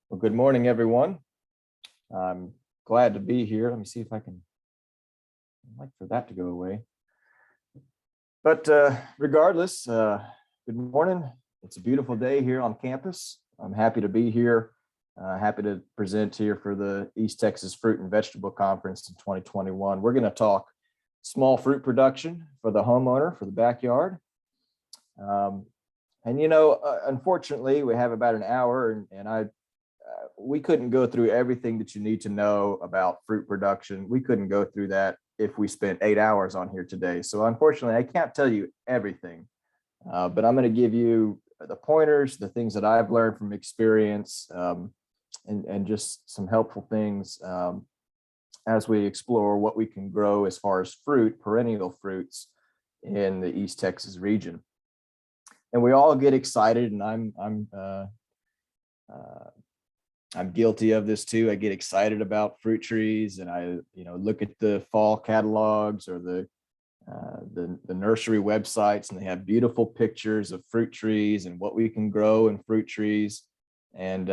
Well, good morning, everyone. I'm glad to be here. Let me see if I'd like for that to go away. But regardless, good morning. It's a beautiful day here on campus. I'm happy to be here. Happy to present here for the East Texas Fruit and Vegetable Conference in 2021. We're going to talk small fruit production for the homeowner, for the backyard. Unfortunately, we have about an hour, and we couldn't go through everything that you need to know about fruit production. We couldn't go through that if we spent 8 hours on here today. So unfortunately, I can't tell you everything, but I'm going to give you the pointers, the things that I've learned from experience, and just some helpful things as we explore what we can grow as far as fruit, perennial fruits in the East Texas region. And we all get excited, and I'm guilty of this too. I get excited about fruit trees, and I look at the fall catalogs or the nursery websites, and they have beautiful pictures of fruit trees and what we can grow in fruit trees. And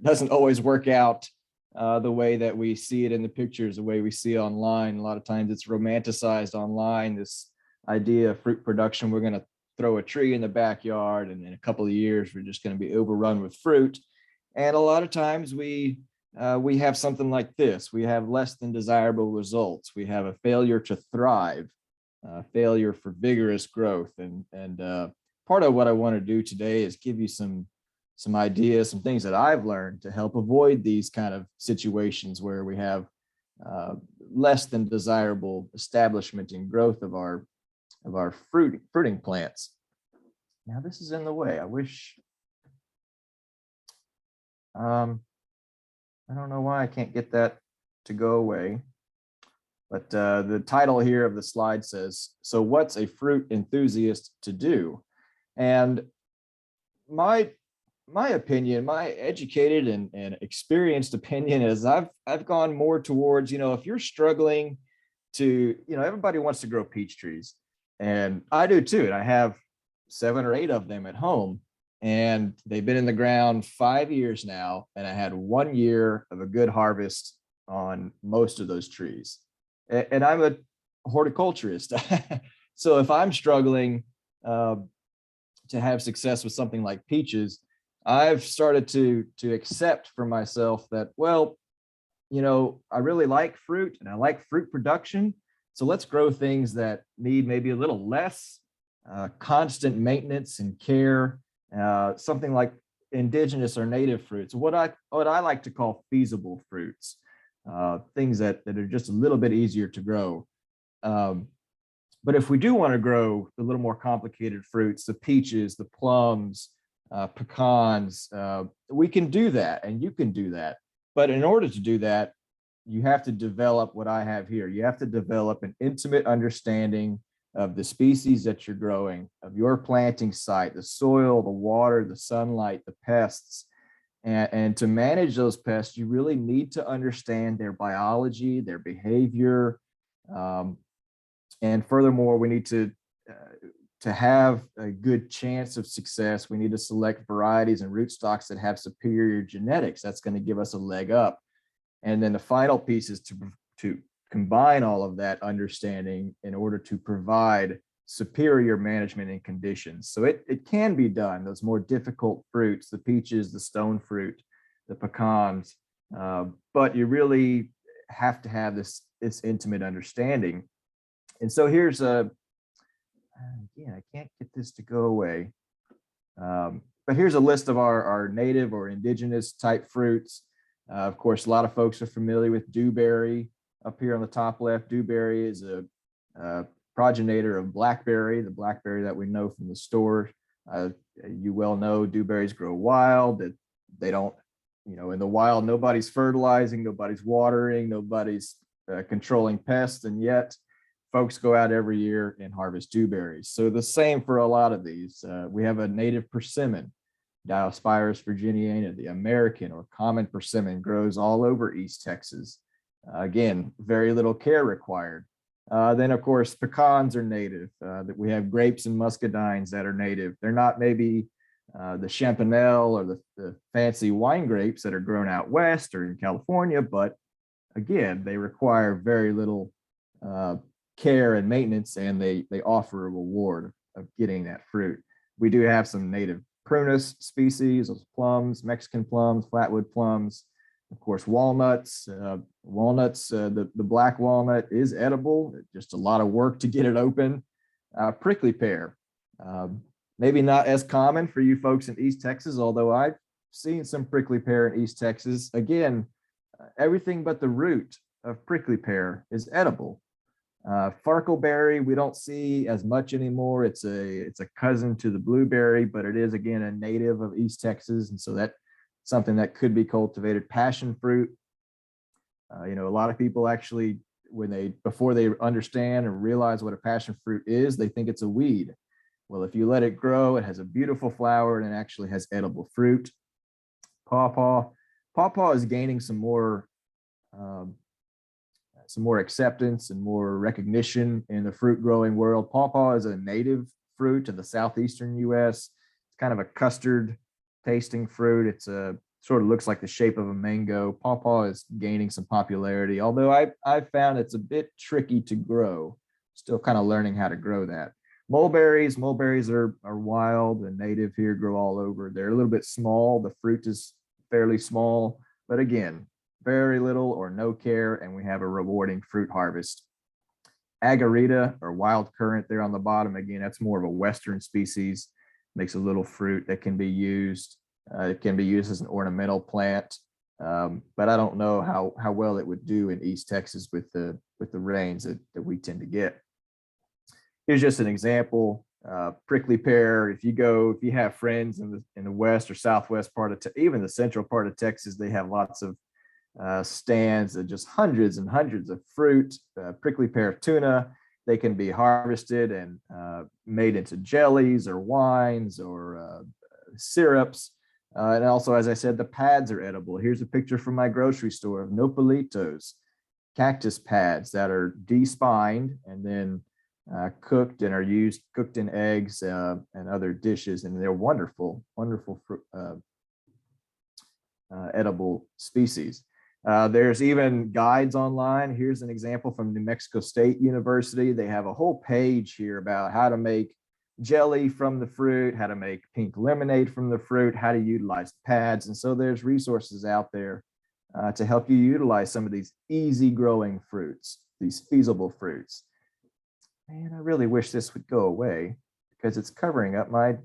doesn't always work out the way that we see it in the pictures, the way we see it online. A lot of times it's romanticized online, this idea of fruit production. We're going to throw a tree in the backyard, and in a couple of years we're just going to be overrun with fruit. And a lot of times we have something like this. We have less than desirable results. We have a failure to thrive, failure for vigorous growth. And part of what I want to do today is give you some ideas, some things that I've learned to help avoid these kind of situations where we have less than desirable establishment and growth of our fruiting plants. Now this is in the way. I wish, I don't know why I can't get that to go away, but the title here of the slide says, "So what's a fruit enthusiast to do?" And my opinion, my educated and experienced opinion is I've gone more towards, if you're struggling to, everybody wants to grow peach trees. And I do too. And I have 7 or 8 of them at home, and they've been in the ground 5 years now. And I had 1 year of a good harvest on most of those trees. And I'm a horticulturist. So if I'm struggling to have success with something like peaches, I've started to accept for myself that, well, I really like fruit and I like fruit production. So let's grow things that need maybe a little less constant maintenance and care, something like indigenous or native fruits, what I like to call feasible fruits, things that are just a little bit easier to grow. But if we do want to grow the little more complicated fruits, the peaches, the plums, pecans, we can do that, and you can do that. But in order to do that, you have to develop what I have here. You have to develop an intimate understanding of the species that you're growing, of your planting site, the soil, the water, the sunlight, the pests. And to manage those pests, you really need to understand their biology, their behavior. And furthermore, we need to have a good chance of success, we need to select varieties and rootstocks that have superior genetics. That's going to give us a leg up. And then the final piece is to combine all of that understanding in order to provide superior management and conditions. So it can be done, those more difficult fruits, the peaches, the stone fruit, the pecans, but you really have to have this intimate understanding. And so here's again, I can't get this to go away. But here's a list of our native or indigenous type fruits. Of course, a lot of folks are familiar with dewberry up here on the top left. Dewberry is a progenitor of blackberry, the blackberry that we know from the store. You well know dewberries grow wild. That they don't, in the wild, nobody's fertilizing, nobody's watering, nobody's controlling pests, and yet folks go out every year and harvest dewberries. So the same for a lot of these. We have a native persimmon, Diospyros virginiana. The American or common persimmon grows all over East Texas. Again, very little care required. Then, of course, pecans are native. That we have grapes and muscadines that are native. They're not maybe the Champanelle or the fancy wine grapes that are grown out west or in California, but again, they require very little care and maintenance, and they offer a reward of getting that fruit. We do have some native prunus species, those plums, Mexican plums, flatwood plums, of course, walnuts. The black walnut is edible, just a lot of work to get it open. Prickly pear, maybe not as common for you folks in East Texas, although I've seen some prickly pear in East Texas. Again, everything but the root of prickly pear is edible. Farkleberry, we don't see as much anymore. It's a cousin to the blueberry, but it is again a native of East Texas, and so that's something that could be cultivated. Passion fruit, a lot of people actually, before they understand and realize what a passion fruit is, they think it's a weed. Well, if you let it grow, it has a beautiful flower and it actually has edible fruit. Pawpaw is gaining some more acceptance and more recognition in the fruit growing world. Pawpaw is a native fruit of the southeastern U.S. It's kind of a custard tasting fruit. It's sort of looks like the shape of a mango. Pawpaw is gaining some popularity, although I've found it's a bit tricky to grow. Still kind of learning how to grow that. Mulberries are wild and native here, grow all over. They're a little bit small. The fruit is fairly small, but again, very little or no care, and we have a rewarding fruit harvest. Agarita or wild currant there on the bottom, again, that's more of a western species, makes a little fruit that can be used. It can be used as an ornamental plant, but I don't know how well it would do in East Texas with the rains that we tend to get. Here's just an example. Prickly pear. If you have friends in the west or southwest part of even the central part of Texas, they have lots of stands of just hundreds and hundreds of fruit. Prickly pear tuna. They can be harvested and made into jellies or wines or syrups. And also, as I said, the pads are edible. Here's a picture from my grocery store of Nopalitos, cactus pads that are despined and then cooked and are cooked in eggs and other dishes. And they're wonderful edible species. There's even guides online. Here's an example from New Mexico State University. They have a whole page here about how to make jelly from the fruit, how to make pink lemonade from the fruit, how to utilize pads. And so there's resources out there to help you utilize some of these easy growing fruits, these feasible fruits. Man, I really wish this would go away because it's covering up my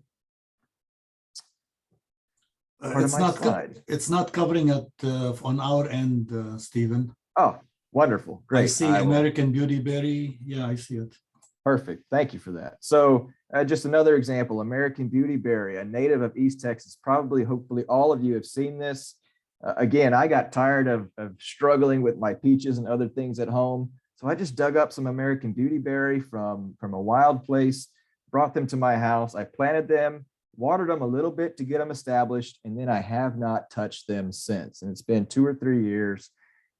it's not covering it on our end, Stephen. Oh, wonderful. Great. I see American Beautyberry. Yeah, I see it. Perfect. Thank you for that. So just another example, American Beautyberry, a native of East Texas. Hopefully all of you have seen this. Again, I got tired of struggling with my peaches and other things at home. So I just dug up some American Beautyberry from a wild place, brought them to my house. I planted them, watered them a little bit to get them established, and then I have not touched them since. And it's been 2 or 3 years.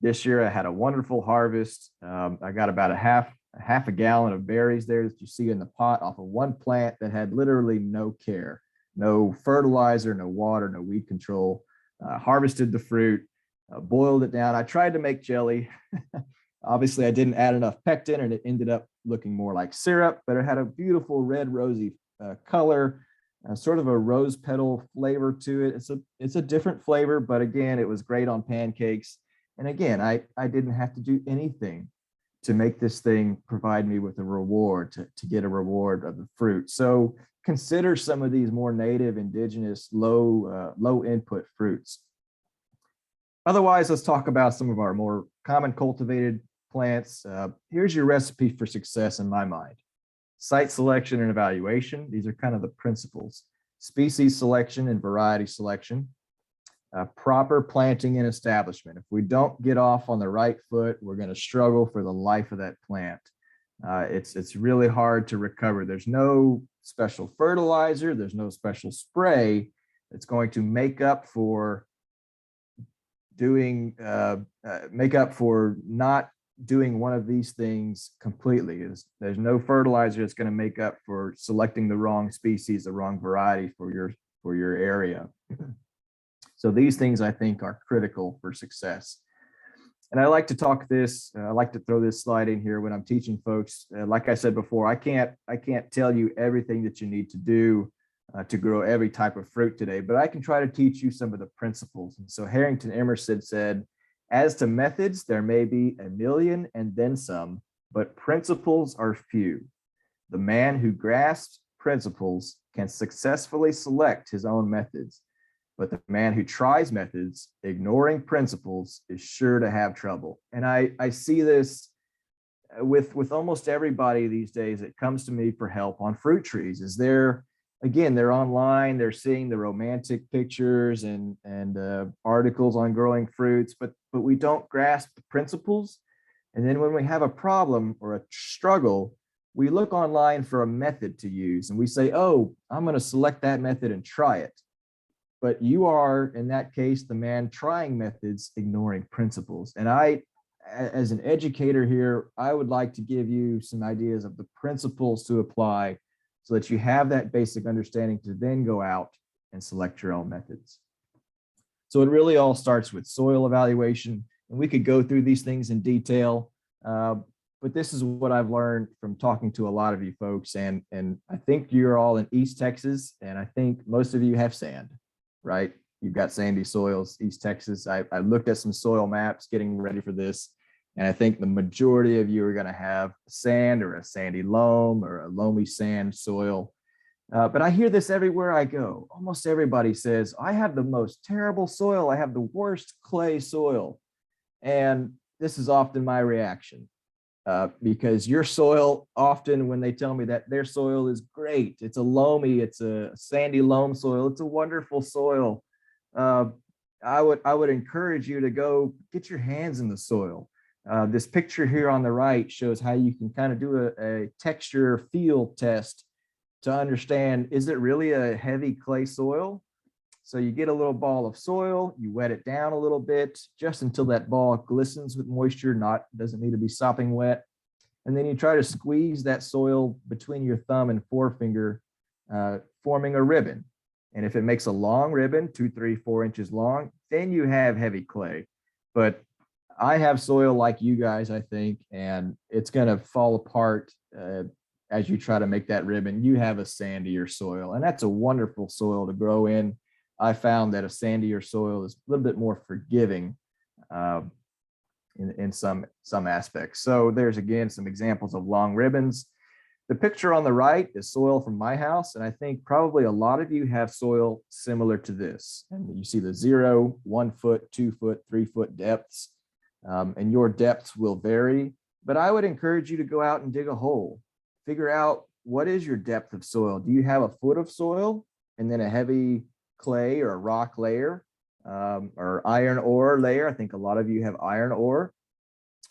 This year I had a wonderful harvest. I got about a half a gallon of berries there that you see in the pot off of one plant that had literally no care, no fertilizer, no water, no weed control. Harvested the fruit, boiled it down. I tried to make jelly. Obviously, I didn't add enough pectin and it ended up looking more like syrup, but it had a beautiful red rosy color, sort of a rose petal flavor to it. It's a different flavor, but again, it was great on pancakes. And again, I didn't have to do anything to make this thing provide me with a reward, to get a reward of the fruit. So consider some of these more native, indigenous, low input fruits. Otherwise, let's talk about some of our more common cultivated plants. Here's your recipe for success in my mind. Site selection and evaluation. These are kind of the principles. Species selection and variety selection. Proper planting and establishment. If we don't get off on the right foot, we're going to struggle for the life of that plant. It's really hard to recover. There's no special fertilizer. There's no special spray that's going to make up for not doing one of these things completely. There's no fertilizer that's going to make up for selecting the wrong species, the wrong variety for for your area. So these things I think are critical for success. And I like to talk this, I like to throw this slide in here when I'm teaching folks. Like I said before, I can't tell you everything that you need to do to grow every type of fruit today, but I can try to teach you some of the principles. And so Harrington Emerson said, as to methods, there may be a million and then some, but principles are few. The man who grasps principles can successfully select his own methods, but the man who tries methods, ignoring principles, is sure to have trouble. And I see this with almost everybody these days that comes to me for help on fruit trees. Is they're online, they're seeing the romantic pictures and articles on growing fruits, but we don't grasp the principles. And then when we have a problem or a struggle, we look online for a method to use and we say, oh, I'm going to select that method and try it. But you are, in that case, the man trying methods, ignoring principles. And I, as an educator here, I would like to give you some ideas of the principles to apply so that you have that basic understanding to then go out and select your own methods. So it really all starts with soil evaluation, and we could go through these things in detail, but this is what I've learned from talking to a lot of you folks, and I think you're all in East Texas, and I think most of you have sand, right? You've got sandy soils, East Texas. I looked at some soil maps getting ready for this, and I think the majority of you are going to have sand or a sandy loam or a loamy sand soil. But I hear this everywhere I go. Almost everybody says, I have the most terrible soil. I have the worst clay soil. And this is often my reaction because your soil, often when they tell me that their soil is great, it's a loamy, it's a sandy loam soil, it's a wonderful soil. I would encourage you to go get your hands in the soil. This picture here on the right shows how you can kind of do a texture feel test to understand, is it really a heavy clay soil? So you get a little ball of soil, you wet it down a little bit, just until that ball glistens with moisture, doesn't need to be sopping wet. And then you try to squeeze that soil between your thumb and forefinger, forming a ribbon. And if it makes a long ribbon, 2, 3, 4 inches long, then you have heavy clay. But I have soil like you guys, I think, and it's going to fall apart as you try to make that ribbon. You have a sandier soil, and that's a wonderful soil to grow in. I found that a sandier soil is a little bit more forgiving in some aspects. So there's, again, some examples of long ribbons. The picture on the right is soil from my house, and I think probably a lot of you have soil similar to this. And you see the 0, 1 foot, 2 foot, 3 foot depths, and your depths will vary. But I would encourage you to go out and dig a hole. Figure out, what is your depth of soil? Do you have a foot of soil and then a heavy clay or a rock layer or iron ore layer? I think a lot of you have iron ore.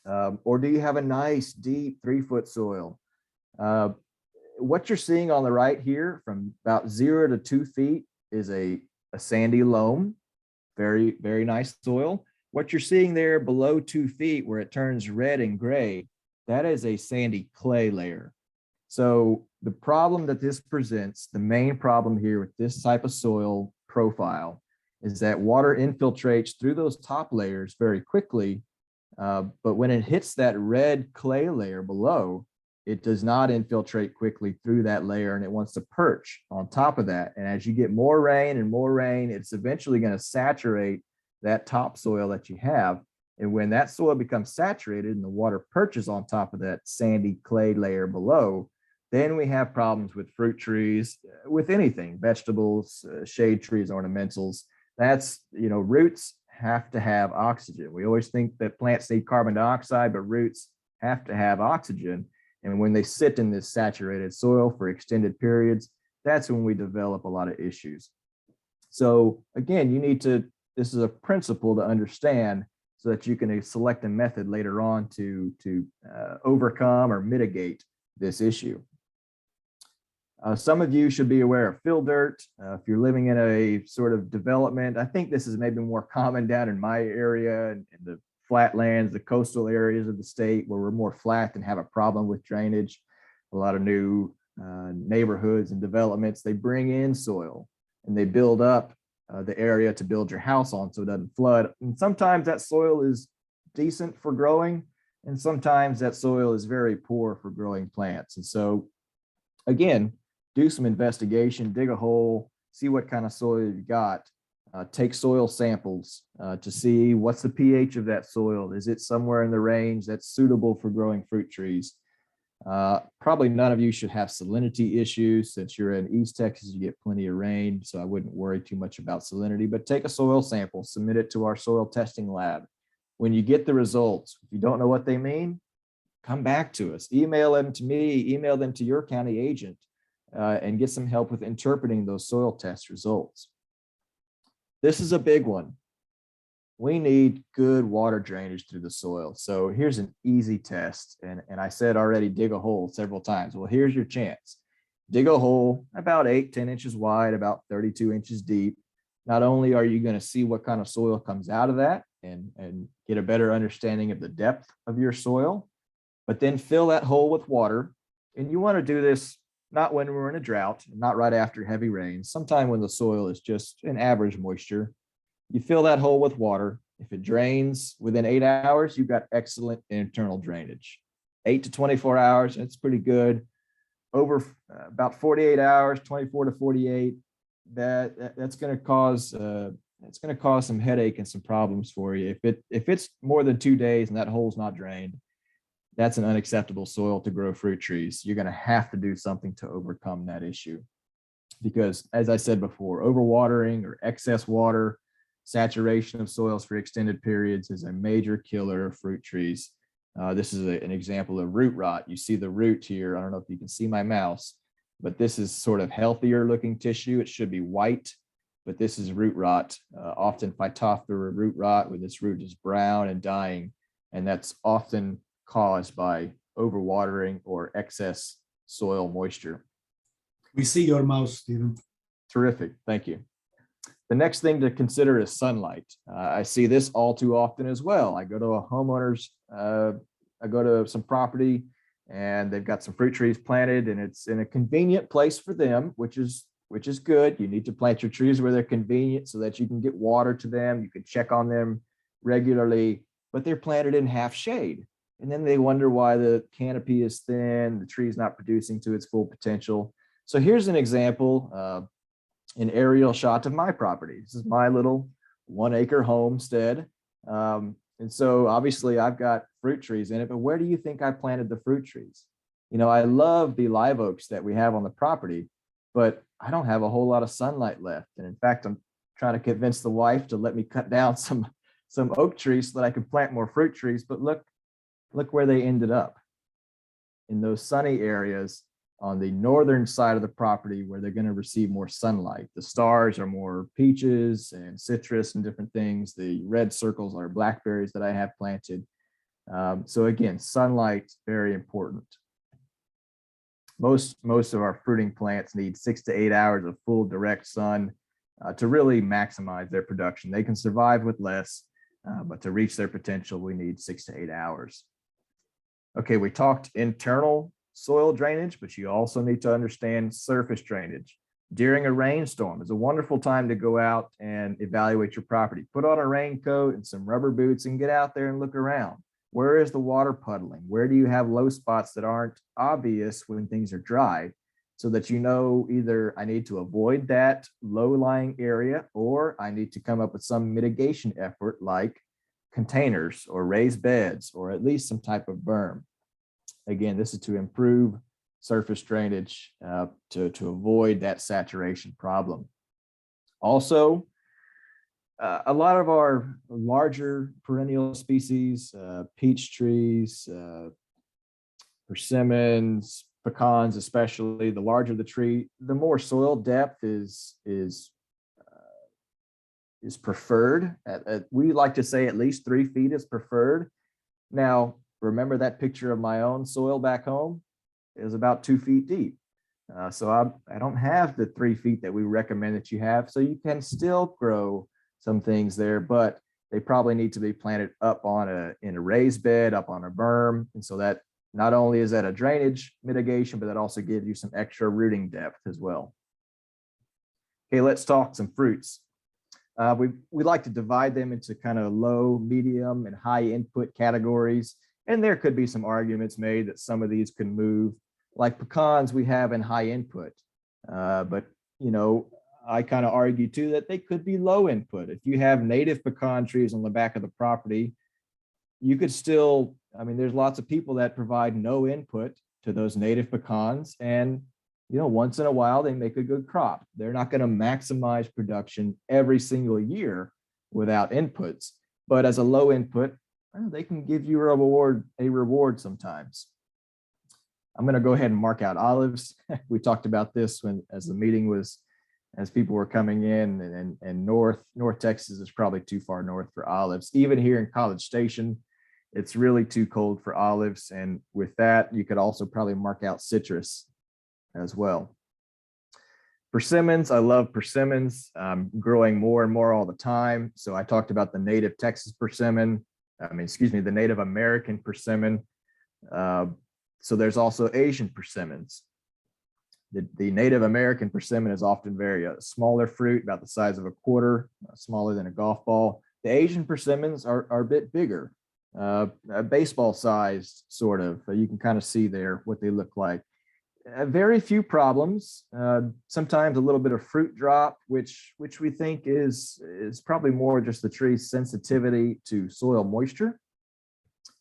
Or do you have a nice deep 3 foot soil? What you're seeing on the right here from about 0 to 2 feet is a sandy loam, very, very nice soil. What you're seeing there below 2 feet where it turns red and gray, that is a sandy clay layer. So the problem that this presents, the main problem here with this type of soil profile, is that water infiltrates through those top layers very quickly. But when it hits that red clay layer below, it does not infiltrate quickly through that layer, and it wants to perch on top of that. And as you get more rain and more rain, it's eventually going to saturate that topsoil that you have. And when that soil becomes saturated and the water perches on top of that sandy clay layer below, then we have problems with fruit trees, with anything, vegetables, shade trees, ornamentals. That's, roots have to have oxygen. We always think that plants need carbon dioxide, but roots have to have oxygen. And when they sit in this saturated soil for extended periods, that's when we develop a lot of issues. So again, this is a principle to understand so that you can select a method later on to overcome or mitigate this issue. Some of you should be aware of fill dirt. If you're living in a sort of development, I think this is maybe more common down in my area and in the flatlands, the coastal areas of the state where we're more flat and have a problem with drainage. A lot of new neighborhoods and developments, they bring in soil. and they build up the area to build your house on so it doesn't flood. And sometimes that soil is decent for growing, and sometimes that soil is very poor for growing plants. And so again, do some investigation, dig a hole, see what kind of soil you got. Take soil samples to see what's the pH of that soil. Is it somewhere in the range that's suitable for growing fruit trees? Probably none of you should have salinity issues. Since you're in East Texas, you get plenty of rain, so I wouldn't worry too much about salinity, but take a soil sample, submit it to our soil testing lab. When you get the results, if you don't know what they mean, come back to us, email them to me, email them to your county agent, and get some help with interpreting those soil test results. This is a big one. We need good water drainage through the soil. So here's an easy test. And I said already, dig a hole several times. Well, here's your chance. Dig a hole about 8-10 inches wide, about 32 inches deep. Not only are you going to see what kind of soil comes out of that and get a better understanding of the depth of your soil, but then fill that hole with water. And you want to do this not when we're in a drought, not right after heavy rain, sometime when the soil is just an average moisture. You fill that hole with water. If it drains within 8 hours, you've got excellent internal drainage. 8 to 24 hours, that's pretty good. Over about 48 hours, 24 to 48, that's going to cause some headache and some problems for you. If it's more than 2 days and that hole's not drained, that's an unacceptable soil to grow fruit trees. You're going to have to do something to overcome that issue. Because as I said before, overwatering or excess water, saturation of soils for extended periods is a major killer of fruit trees. This is an example of root rot. You see the root here. I don't know if you can see my mouse, but this is sort of healthier looking tissue. It should be white, but this is root rot, often Phytophthora root rot, where this root is brown and dying. And that's often caused by overwatering or excess soil moisture. We see your mouse, Stephen. Terrific, thank you. The next thing to consider is sunlight. I see this all too often as well. I go to a homeowner's, I go to some property and they've got some fruit trees planted and it's in a convenient place for them, which is good. You need to plant your trees where they're convenient so that you can get water to them. You can check on them regularly, but they're planted in half shade. And then they wonder why the canopy is thin, the tree is not producing to its full potential. So here's an example, an aerial shot of my property. This is my little 1 acre homestead. And so obviously I've got fruit trees in it, but where do you think I planted the fruit trees? You know, I love the live oaks that we have on the property, but I don't have a whole lot of sunlight left. And in fact, I'm trying to convince the wife to let me cut down some oak trees so that I can plant more fruit trees. But look where they ended up, in those sunny areas on the northern side of the property where they're going to receive more sunlight. The stars are more peaches and citrus and different things. The red circles are blackberries that I have planted. So again, sunlight, very important. Most of our fruiting plants need 6 to 8 hours of full direct sun to really maximize their production. They can survive with less, but to reach their potential, we need 6 to 8 hours. Okay, we talked internal soil drainage, but you also need to understand surface drainage. During a rainstorm, it's a wonderful time to go out and evaluate your property. Put on a raincoat and some rubber boots and get out there and look around. Where is the water puddling? Where do you have low spots that aren't obvious when things are dry? So that you know either I need to avoid that low-lying area or I need to come up with some mitigation effort like containers or raised beds or at least some type of berm. Again, this is to improve surface drainage to avoid that saturation problem. Also, a lot of our larger perennial species, peach trees, persimmons, pecans especially, the larger the tree, the more soil depth is preferred. We like to say at least 3 feet is preferred. Now, remember that picture of my own soil back home is about 2 feet deep. So I don't have the 3 feet that we recommend that you have. So you can still grow some things there, but they probably need to be planted up in a raised bed, up on a berm. And so that not only is that a drainage mitigation, but that also gives you some extra rooting depth as well. Okay, let's talk some fruits. We like to divide them into kind of low, medium, and high input categories. And there could be some arguments made that some of these can move. Like pecans, we have in high input. But, you know, I kind of argue too that they could be low input. If you have native pecan trees on the back of the property, you could still, I mean, there's lots of people that provide no input to those native pecans. And, you know, once in a while, they make a good crop. They're not going to maximize production every single year without inputs. But as a low input, they can give you a reward sometimes. I'm going to go ahead and mark out olives. We talked about this as the meeting was, as people were coming in, and North Texas is probably too far north for olives. Even here in College Station, it's really too cold for olives. And with that, you could also probably mark out citrus as well. Persimmons, I love persimmons. Growing more and more all the time. So I talked about the native Texas persimmon. The Native American persimmon. So there's also Asian persimmons. The Native American persimmon is often very smaller fruit, about the size of a quarter, smaller than a golf ball. The Asian persimmons are a bit bigger, baseball sized, sort of. You can kind of see there what they look like. Very few problems. Sometimes a little bit of fruit drop, which we think is probably more just the tree's sensitivity to soil moisture.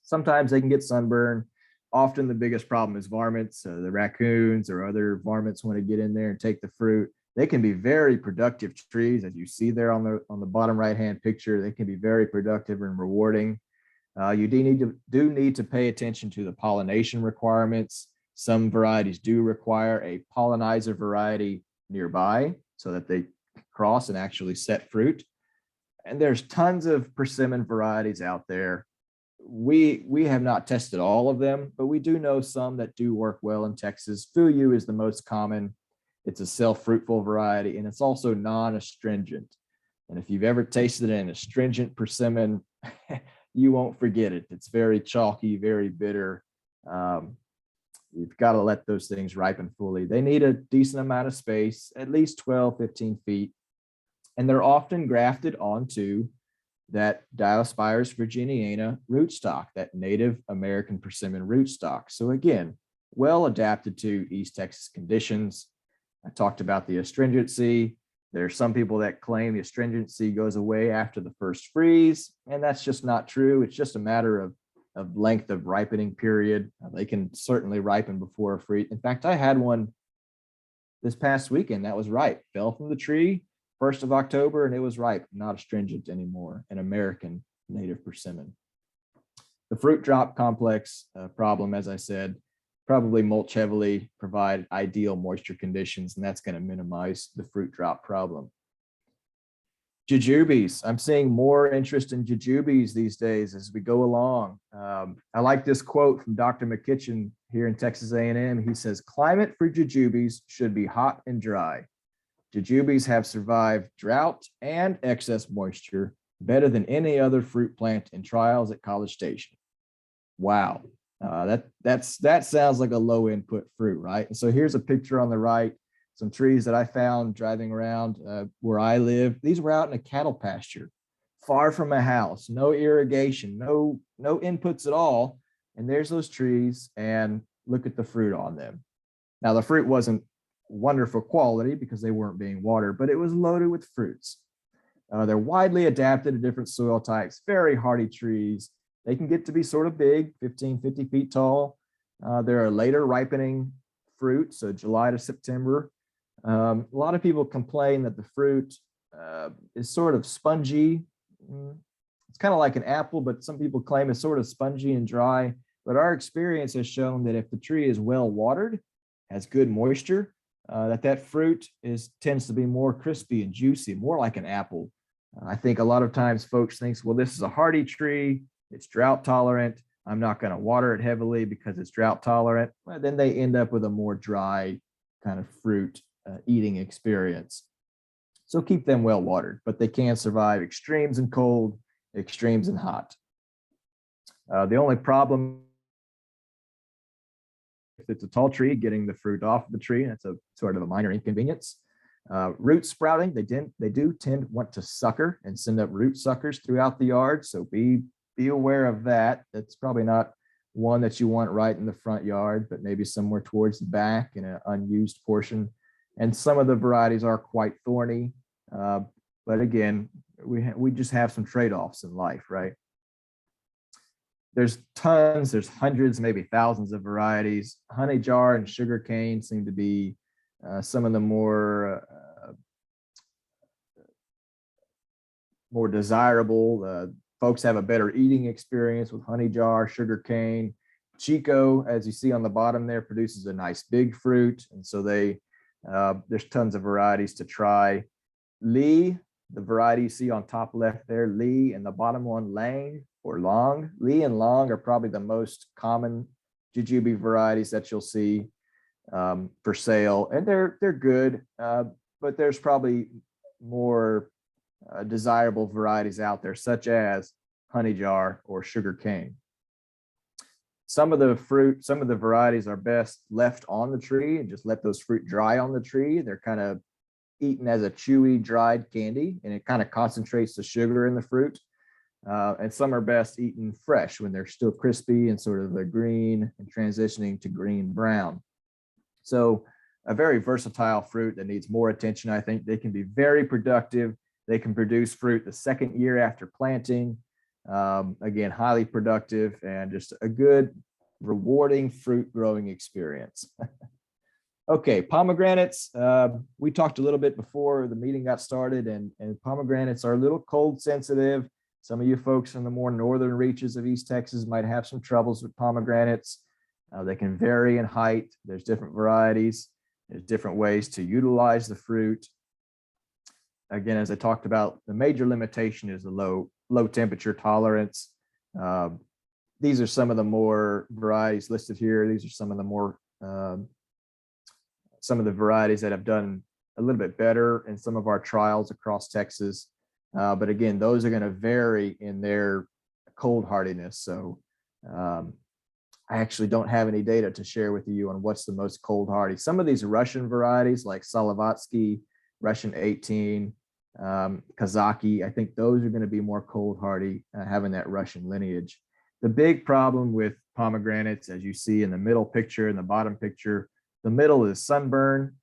Sometimes they can get sunburn. Often the biggest problem is varmints. The raccoons or other varmints want to get in there and take the fruit. They can be very productive trees, as you see there on the bottom right-hand picture. They can be very productive and rewarding. You do need to pay attention to the pollination requirements. Some varieties do require a pollinizer variety nearby so that they cross and actually set fruit. And there's tons of persimmon varieties out there. We have not tested all of them, but we do know some that do work well in Texas. Fuyu is the most common. It's a self-fruitful variety, and it's also non-astringent. And if you've ever tasted an astringent persimmon, you won't forget it. It's very chalky, very bitter. You've got to let those things ripen fully. They need a decent amount of space, at least 12, 15 feet. And they're often grafted onto that Diospyros virginiana rootstock, that Native American persimmon rootstock. So again, well adapted to East Texas conditions. I talked about the astringency. There are some people that claim the astringency goes away after the first freeze, and that's just not true. It's just a matter of length of ripening period. They can certainly ripen before a freeze. In fact, I had one this past weekend that was ripe, fell from the tree 1st of October, and it was ripe, not astringent anymore, an American native persimmon. The fruit drop complex problem, as I said, probably mulch heavily, provide ideal moisture conditions, and that's going to minimize the fruit drop problem. Jujubes. I'm seeing more interest in jujubes these days as we go along. I like this quote from Dr. McKitchen here in Texas A&M. He says, "Climate for jujubes should be hot and dry. Jujubes have survived drought and excess moisture better than any other fruit plant in trials at College Station." Wow, that sounds like a low input fruit, right? And so here's a picture on the right. Some trees that I found driving around where I live. These were out in a cattle pasture, far from a house, no irrigation, no inputs at all. And there's those trees, and look at the fruit on them. Now, the fruit wasn't wonderful quality because they weren't being watered, but it was loaded with fruits. They're widely adapted to different soil types, very hardy trees. They can get to be sort of big, 15, 50 feet tall. There are later ripening fruit, so July to September. A lot of people complain that the fruit is sort of spongy. It's kind of like an apple, but some people claim it's sort of spongy and dry. But our experience has shown that if the tree is well watered, has good moisture, that fruit tends to be more crispy and juicy, more like an apple. I think a lot of times folks think, well, this is a hardy tree, it's drought tolerant, I'm not going to water it heavily because it's drought tolerant. Well, then they end up with a more dry kind of fruit eating experience. So keep them well watered, but they can survive extremes in cold, extremes in hot. The only problem, if it's a tall tree, getting the fruit off the tree, that's a sort of a minor inconvenience. Root sprouting, they do tend to want to sucker and send up root suckers throughout the yard. So be aware of that. That's probably not one that you want right in the front yard, but maybe somewhere towards the back in an unused portion. And some of the varieties are quite thorny. But again, we just have some trade-offs in life, right? There's hundreds, maybe thousands of varieties. Honey jar and sugar cane seem to be some of the more desirable. Folks have a better eating experience with honey jar, sugar cane. Chico, as you see on the bottom there, produces a nice big fruit, and so there's tons of varieties to try. Lee, the variety you see on top left there, Lee, and the bottom one, Lang or Long. Lee and Long are probably the most common Jujube varieties that you'll see for sale, and they're good, but there's probably more desirable varieties out there, such as honey jar or sugar cane. Some of the varieties are best left on the tree and just let those fruit dry on the tree. They're kind of eaten as a chewy dried candy, and it kind of concentrates the sugar in the fruit. And some are best eaten fresh when they're still crispy and sort of a green and transitioning to green brown. So a very versatile fruit that needs more attention. I think they can be very productive. They can produce fruit the second year after planting. Again, highly productive and just a good, rewarding fruit growing experience. Okay, pomegranates. We talked a little bit before the meeting got started, and pomegranates are a little cold sensitive. Some of you folks in the more northern reaches of East Texas might have some troubles with pomegranates. They can vary in height. There's different varieties. There's different ways to utilize the fruit. Again, as I talked about, the major limitation is the low temperature tolerance. These are some of the more varieties listed here. These are some of the more some of the varieties that have done a little bit better in some of our trials across Texas. But again, those are going to vary in their cold hardiness. So I actually don't have any data to share with you on what's the most cold hardy. Some of these Russian varieties like Salavatsky, Russian 18, Kazaki, I think those are going to be more cold hardy, having that Russian lineage. The big problem with pomegranates, as you see in the middle picture and the bottom picture, the middle is sunburn.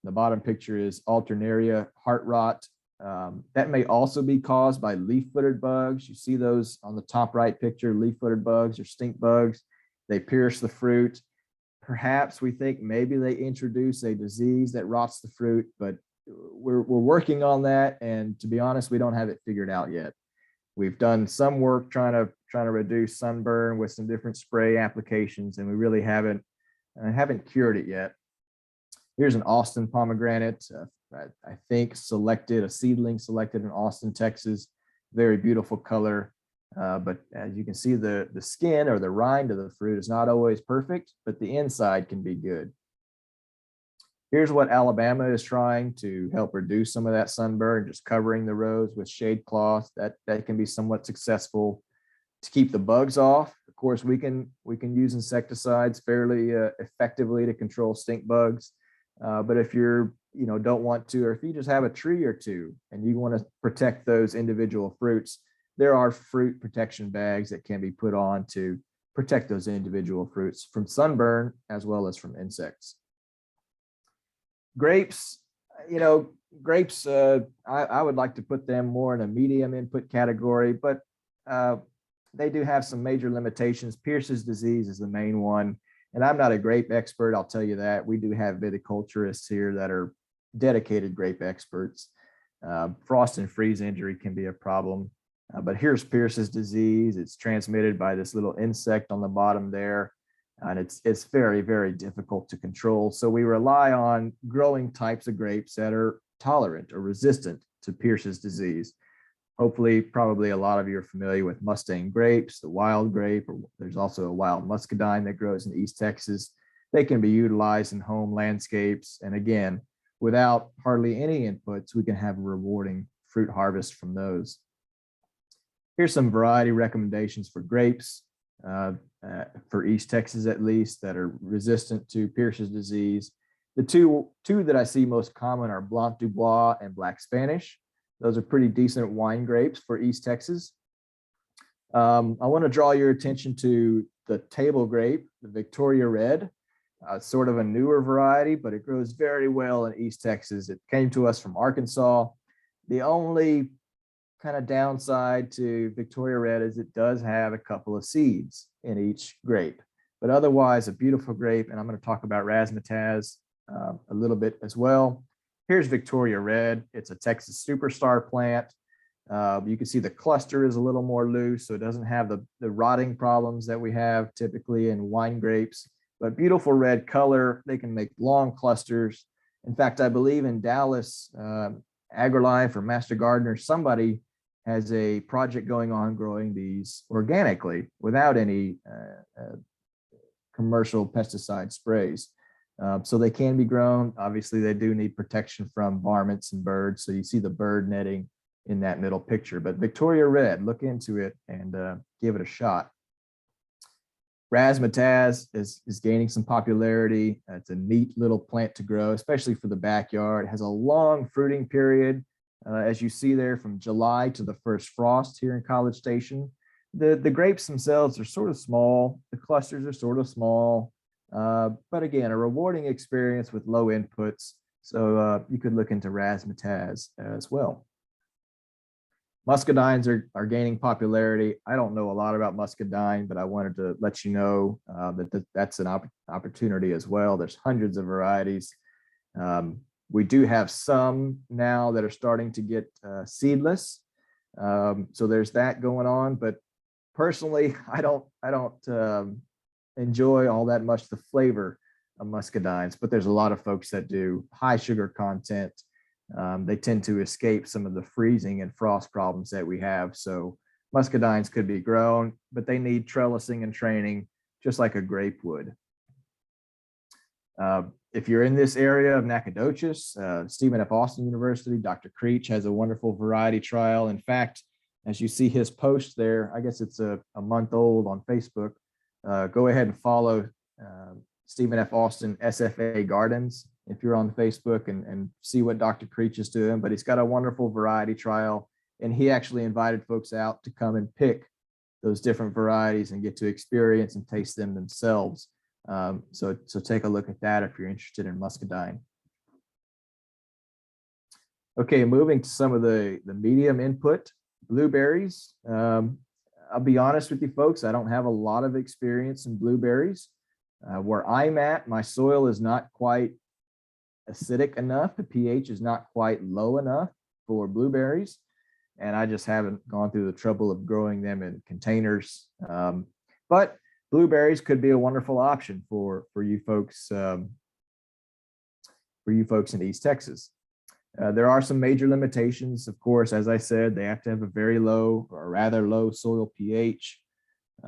The bottom picture is alternaria, heart rot. That may also be caused by leaf-footed bugs. You see those on the top right picture, leaf-footed bugs or stink bugs. They pierce the fruit. Perhaps we think maybe they introduce a disease that rots the fruit, but we're working on that. And to be honest, we don't have it figured out yet. We've done some work trying to reduce sunburn with some different spray applications, and we really haven't cured it yet. Here's an Austin pomegranate. I think a seedling selected in Austin, Texas. Very beautiful color. But as you can see, the skin or the rind of the fruit is not always perfect, but the inside can be good. Here's what Alabama is trying to help reduce some of that sunburn, just covering the rows with shade cloth. That can be somewhat successful to keep the bugs off. Of course, we can use insecticides fairly effectively to control stink bugs. But if you're don't want to, or if you just have a tree or two and you want to protect those individual fruits, there are fruit protection bags that can be put on to protect those individual fruits from sunburn as well as from insects. Grapes, I would like to put them more in a medium input category, but they do have some major limitations. Pierce's disease is the main one. And I'm not a grape expert, I'll tell you that. We do have viticulturists here that are dedicated grape experts. Frost and freeze injury can be a problem. But here's Pierce's disease. It's transmitted by this little insect on the bottom there. And it's very, very difficult to control. So we rely on growing types of grapes that are tolerant or resistant to Pierce's disease. Hopefully, probably a lot of you are familiar with Mustang grapes, the wild grape, or there's also a wild Muscadine that grows in East Texas. They can be utilized in home landscapes. And again, without hardly any inputs, we can have a rewarding fruit harvest from those. Here's some variety recommendations for grapes, for East Texas at least, that are resistant to Pierce's disease. The two that I see most common are Blanc du Bois and Black Spanish. Those are pretty decent wine grapes for East Texas. I want to draw your attention to the table grape, the Victoria Red. Sort of a newer variety, but it grows very well in East Texas. It came to us from Arkansas. The only kind of downside to Victoria Red is it does have a couple of seeds in each grape, but otherwise a beautiful grape. And I'm going to talk about Razzmatazz a little bit as well. Here's Victoria Red. It's a Texas superstar plant. You can see the cluster is a little more loose, so it doesn't have the rotting problems that we have typically in wine grapes, but beautiful red color. They can make long clusters. In fact, I believe in Dallas, AgriLife or Master Gardener, somebody has a project going on growing these organically without any commercial pesticide sprays. So they can be grown. Obviously, they do need protection from varmints and birds. So you see the bird netting in that middle picture. But Victoria Red, look into it and give it a shot. Razzmatazz is gaining some popularity. It's a neat little plant to grow, especially for the backyard. It has a long fruiting period, as you see there, from July to the first frost here in College Station. The grapes themselves are sort of small. The clusters are sort of small, but again, a rewarding experience with low inputs. So you could look into Razzmatazz as well. Muscadines are gaining popularity. I don't know a lot about muscadine, but I wanted to let you know that's an opportunity as well. There's hundreds of varieties. We do have some now that are starting to get seedless. So there's that going on. But personally, I don't enjoy all that much the flavor of muscadines, but there's a lot of folks that do. High sugar content. They tend to escape some of the freezing and frost problems that we have. So muscadines could be grown, but they need trellising and training, just like a grape would. If you're in this area of Nacogdoches, Stephen F. Austin University, Dr. Creech has a wonderful variety trial. In fact, as you see his post there, I guess it's a month old on Facebook. Go ahead and follow Stephen F. Austin SFA Gardens if you're on Facebook and see what Dr. Creech is doing. But he's got a wonderful variety trial, and he actually invited folks out to come and pick those different varieties and get to experience and taste them themselves. So take a look at that if you're interested in muscadine. Okay, moving to some of the medium input blueberries. I'll be honest with you folks, I don't have a lot of experience in blueberries. Where I'm at, my soil is not quite acidic enough. The pH is not quite low enough for blueberries, and I just haven't gone through the trouble of growing them in containers. But blueberries could be a wonderful option for you folks in East Texas. There are some major limitations, of course. As I said, they have to have a very low or rather low soil pH,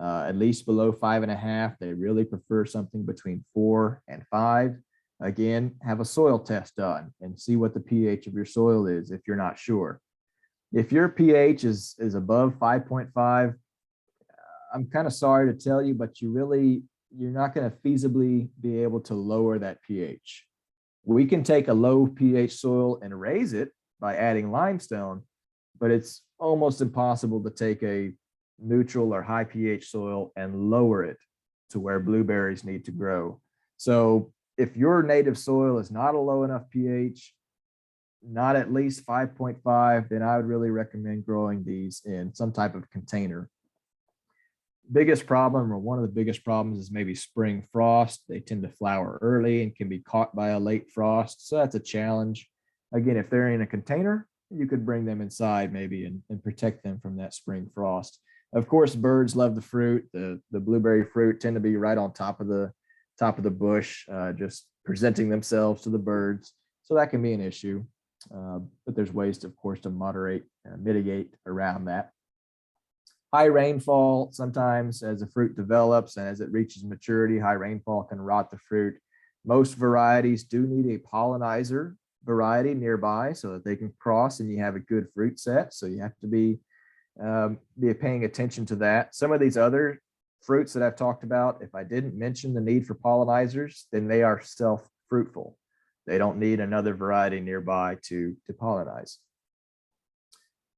at least below 5.5. They really prefer something between 4 and 5. Again, have a soil test done and see what the pH of your soil is if you're not sure. If your pH is above 5.5, I'm kind of sorry to tell you, but you're not going to feasibly be able to lower that pH. We can take a low pH soil and raise it by adding limestone, but it's almost impossible to take a neutral or high pH soil and lower it to where blueberries need to grow. So if your native soil is not a low enough pH, not at least 5.5, then I would really recommend growing these in some type of container. Biggest problem, or one of the biggest problems, is maybe spring frost. They tend to flower early and can be caught by a late frost. So that's a challenge. Again, if they're in a container, you could bring them inside maybe and protect them from that spring frost. Of course, birds love the fruit. The blueberry fruit tend to be right on top of the bush, just presenting themselves to the birds. So that can be an issue. But there's ways, of course, to mitigate around that. High rainfall, sometimes as the fruit develops and as it reaches maturity, high rainfall can rot the fruit. Most varieties do need a pollinizer variety nearby so that they can cross and you have a good fruit set. So you have to be paying attention to that. Some of these other fruits that I've talked about, if I didn't mention the need for pollinizers, then they are self-fruitful. They don't need another variety nearby to pollinize.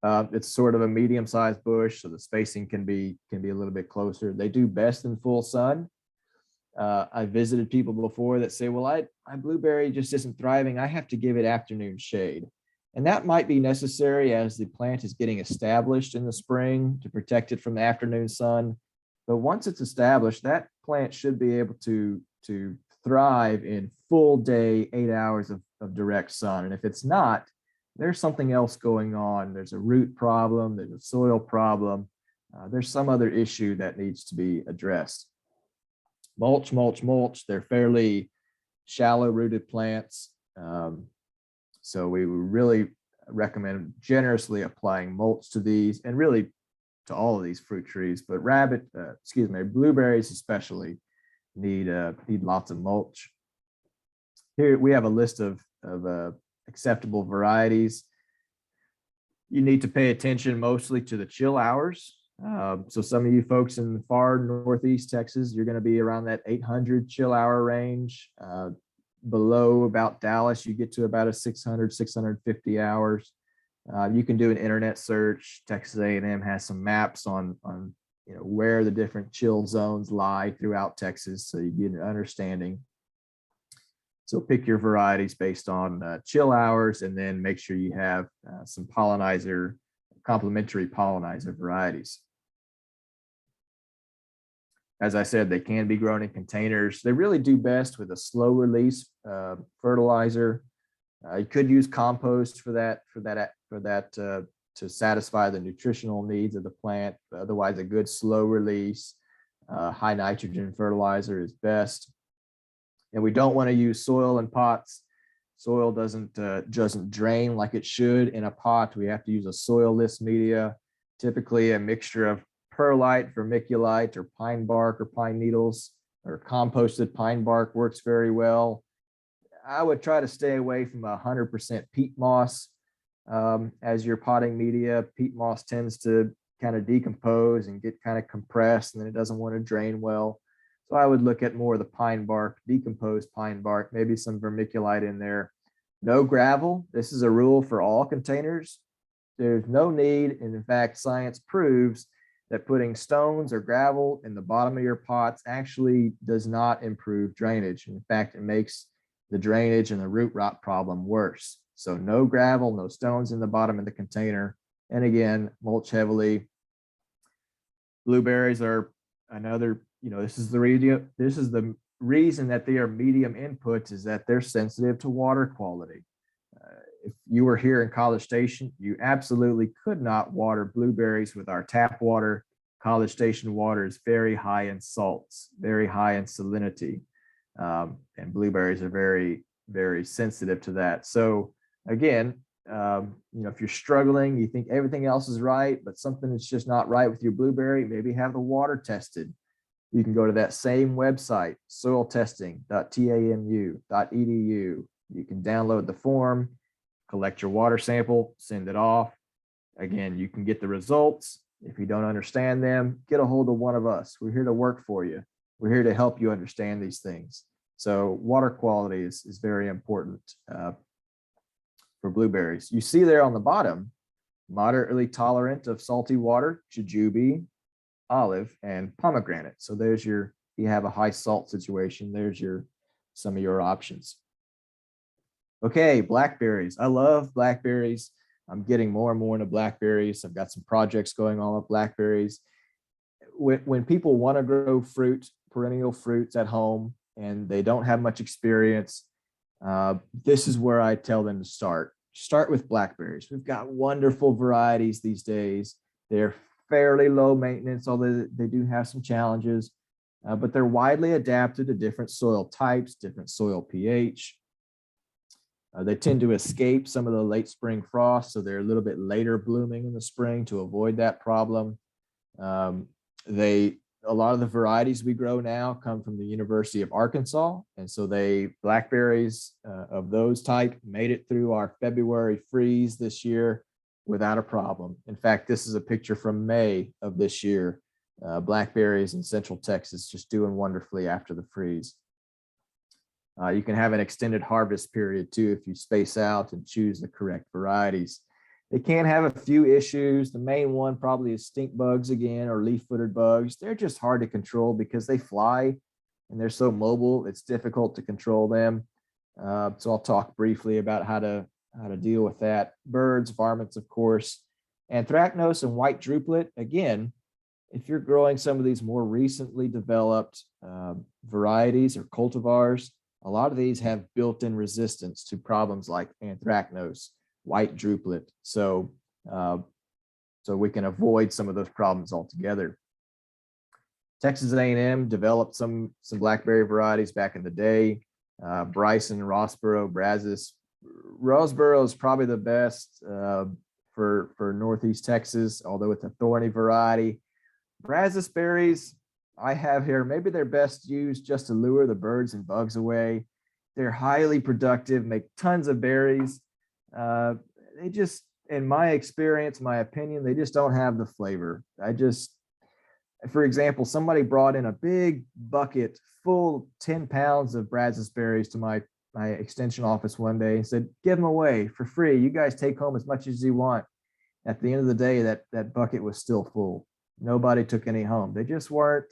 It's sort of a medium-sized bush, so the spacing can be a little bit closer. They do best in full sun. I visited people before that say, well, my blueberry just isn't thriving. I have to give it afternoon shade. And that might be necessary as the plant is getting established in the spring to protect it from the afternoon sun. But once it's established, that plant should be able to thrive in full day, 8 hours of direct sun. And if it's not, there's something else going on. There's a root problem, there's a soil problem. There's some other issue that needs to be addressed. Mulch, mulch, mulch. They're fairly shallow rooted plants. So we would really recommend generously applying mulch to these and really to all of these fruit trees, but blueberries especially need lots of mulch. Here we have a list of acceptable varieties. You need to pay attention mostly to the chill hours. So some of you folks in the far northeast Texas, you're going to be around that 800 chill hour range. Below about Dallas, you get to about a 600, 650 hours. You can do an internet search. Texas A&M has some maps on where the different chill zones lie throughout Texas, so you get an understanding. So pick your varieties based on chill hours, and then make sure you have some complementary pollinizer varieties. As I said, they can be grown in containers. They really do best with a slow release fertilizer. You could use compost for that to satisfy the nutritional needs of the plant. Otherwise, a good slow release high nitrogen fertilizer is best. And we don't want to use soil in pots. Soil doesn't drain like it should in a pot. We have to use a soilless media, typically a mixture of perlite, vermiculite, or pine bark or pine needles, or composted pine bark works very well. I would try to stay away from 100% peat moss as your potting media. Peat moss tends to kind of decompose and get kind of compressed, and then it doesn't want to drain well. So I would look at more of the pine bark, decomposed pine bark, maybe some vermiculite in there. No gravel. This is a rule for all containers. There's no need, and in fact, science proves that putting stones or gravel in the bottom of your pots actually does not improve drainage. In fact, it makes the drainage and the root rot problem worse. So no gravel, no stones in the bottom of the container. And again, mulch heavily. Blueberries are another, this is the reason that they are medium inputs, is that they're sensitive to water quality. If you were here in College Station, you absolutely could not water blueberries with our tap water. College Station water is very high in salts, very high in salinity. And blueberries are very, very sensitive to that. So again, if you're struggling, you think everything else is right, but something is just not right with your blueberry, maybe have the water tested. You can go to that same website, soiltesting.tamu.edu. You can download the form, collect your water sample, send it off. Again, you can get the results. If you don't understand them, get a hold of one of us. We're here to work for you. We're here to help you understand these things. So water quality is very important for blueberries. You see there on the bottom, moderately tolerant of salty water, Jujube, olive, and pomegranate. So there's you have a high salt situation. There's some of your options. Okay, blackberries. I love blackberries. I'm getting more and more into blackberries. I've got some projects going on with blackberries. When people want to grow perennial fruits at home, and they don't have much experience, this is where I tell them to start. Start with blackberries. We've got wonderful varieties these days. They're fairly low maintenance, although they do have some challenges, but they're widely adapted to different soil types, different soil pH. They tend to escape some of the late spring frost, so they're a little bit later blooming in the spring to avoid that problem. A lot of the varieties we grow now come from the University of Arkansas, and so blackberries of those type made it through our February freeze this year without a problem. In fact, this is a picture from May of this year. Blackberries in Central Texas just doing wonderfully after the freeze. You can have an extended harvest period too if you space out and choose the correct varieties. They can have a few issues. The main one probably is stink bugs again, or leaf-footed bugs. They're just hard to control because they fly and they're so mobile. It's difficult to control them. So I'll talk briefly about how to deal with that. Birds, varmints, of course. Anthracnose and white druplet, again, if you're growing some of these more recently developed varieties or cultivars, a lot of these have built-in resistance to problems like anthracnose, white druplet. So we can avoid some of those problems altogether. Texas A&M developed some blackberry varieties back in the day. Bryson, Rossboro, Brazos. Rossboro is probably the best for Northeast Texas, although it's a thorny variety. Brazos berries I have here, maybe they're best used just to lure the birds and bugs away. They're highly productive, make tons of berries. They just, in my experience, my opinion, they just don't have the flavor. For example, somebody brought in a big bucket full 10 pounds of Brazos berries to my extension office one day and said, give them away for free. You guys take home as much as you want. At the end of the day, that bucket was still full. Nobody took any home. They just weren't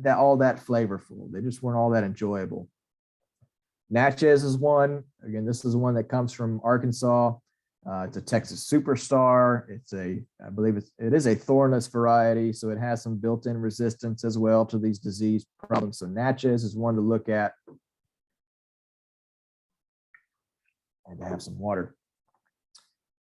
all that flavorful. They just weren't all that enjoyable. Natchez is one. Again, this is one that comes from Arkansas. It's a Texas superstar. I believe it is a thornless variety, so it has some built-in resistance as well to these disease problems. So Natchez is one to look at. And to have some water.